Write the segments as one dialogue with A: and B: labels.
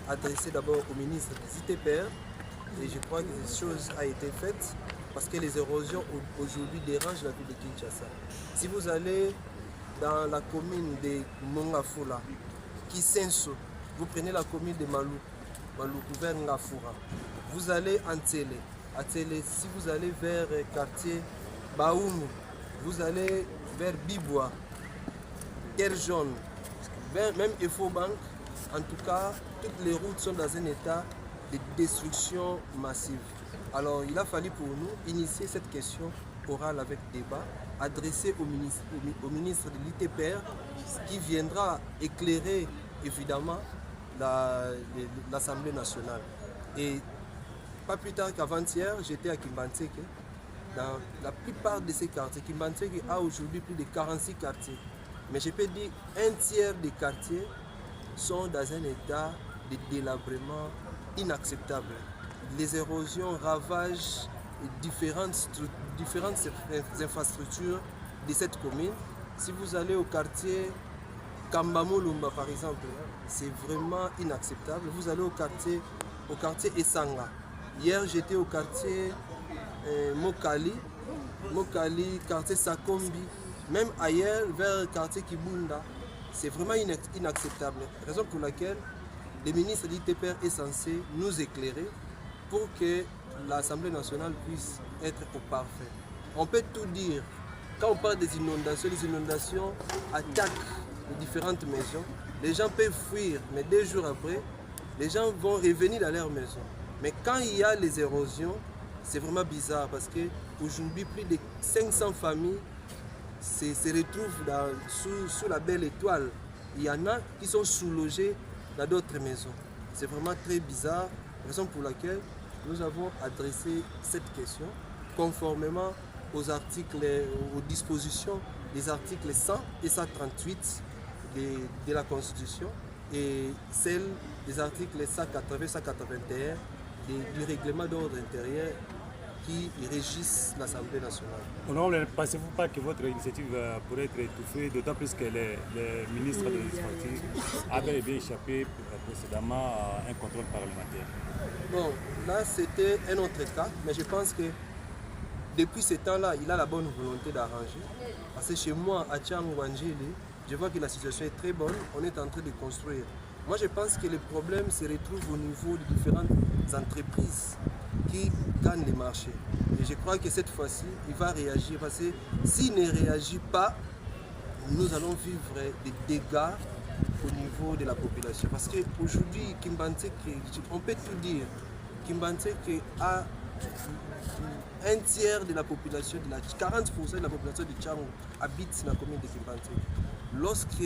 A: adressé d'abord au ministre des ITPR et je crois que cette chose a été faite parce que les érosions aujourd'hui dérangent la ville de Kinshasa. Si vous allez dans la commune de Mongafula, Kisenso, vous prenez la commune de Maluku vers Ngafura, vous allez en Télé. À Télé, si vous allez vers le quartier Baoumou, vous allez vers Bibois, Kerjon, même Efobank, en tout cas, toutes les routes sont dans un état de destruction massive. Alors, il a fallu pour nous initier cette question orale avec débat, adressée au ministre de l'ITPR, qui viendra éclairer évidemment l'Assemblée nationale. Et pas plus tard qu'avant-hier, j'étais à Kimbanteke. Dans la plupart de ces quartiers, Kimbanteke a aujourd'hui plus de 46 quartiers. Mais je peux dire un tiers des quartiers sont dans un état de délabrement inacceptable. Les érosions ravagent différentes infrastructures de cette commune. Si vous allez au quartier Kambamolumba par exemple, c'est vraiment inacceptable. Vous allez au quartier Essanga. Hier j'étais au quartier Mokali, quartier Sakombi, même ailleurs vers le quartier Kibunda. C'est vraiment inacceptable. Raison pour laquelle le ministre de l'ITPR est censé nous éclairer pour que l'Assemblée nationale puisse être au parfait. On peut tout dire. Quand on parle des inondations, les inondations attaquent les différentes maisons. Les gens peuvent fuir, mais 2 jours après, les gens vont revenir dans leur maison. Mais quand il y a les érosions, c'est vraiment bizarre parce qu'aujourd'hui, plus de 500 familles se retrouvent sous la belle étoile. Il y en a qui sont sous-logés dans d'autres maisons. C'est vraiment très bizarre, raison pour laquelle nous avons adressé cette question conformément aux dispositions des articles 100 et 138 de la Constitution et celles des articles 180 et 181 du règlement d'ordre intérieur qui régissent l'Assemblée nationale.
B: Honorable, ne pensez-vous pas que votre initiative pourrait être étouffée, d'autant plus que le ministre des Sportifs avait bien échappé précédemment à un contrôle parlementaire?
A: Bon, là c'était un autre cas, mais je pense que depuis ce temps-là, il a la bonne volonté d'arranger. Parce que chez moi, à Tchangouangeli, je vois que la situation est très bonne, on est en train de construire. Moi je pense que le problème se retrouve au niveau de différentes entreprises qui gagnent les marchés. Et je crois que cette fois-ci, il va réagir parce que s'il ne réagit pas, nous allons vivre des dégâts au niveau de la population. Parce qu'aujourd'hui, Kimbanteke, on peut tout dire, Kimbanteke a un tiers de la population, 40% de la population de Tchango habite dans la commune de Kimbanteke. Lorsque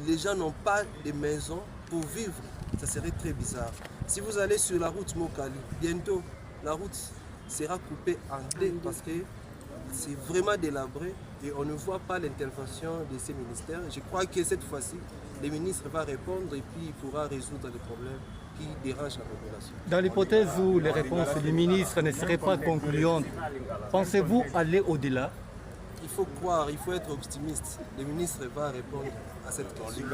A: les gens n'ont pas de maison pour vivre, ça serait très bizarre. Si vous allez sur la route Mokali, bientôt la route sera coupée en 2 parce que c'est vraiment délabré et on ne voit pas l'intervention de ces ministères. Je crois que cette fois-ci, le ministre va répondre et puis il pourra résoudre les problèmes qui dérangent la population.
C: Dans l'hypothèse où les réponses du ministre ne seraient pas concluantes, pensez-vous aller au-delà?
A: Il faut croire, il faut être optimiste. Le ministre va répondre à cette question.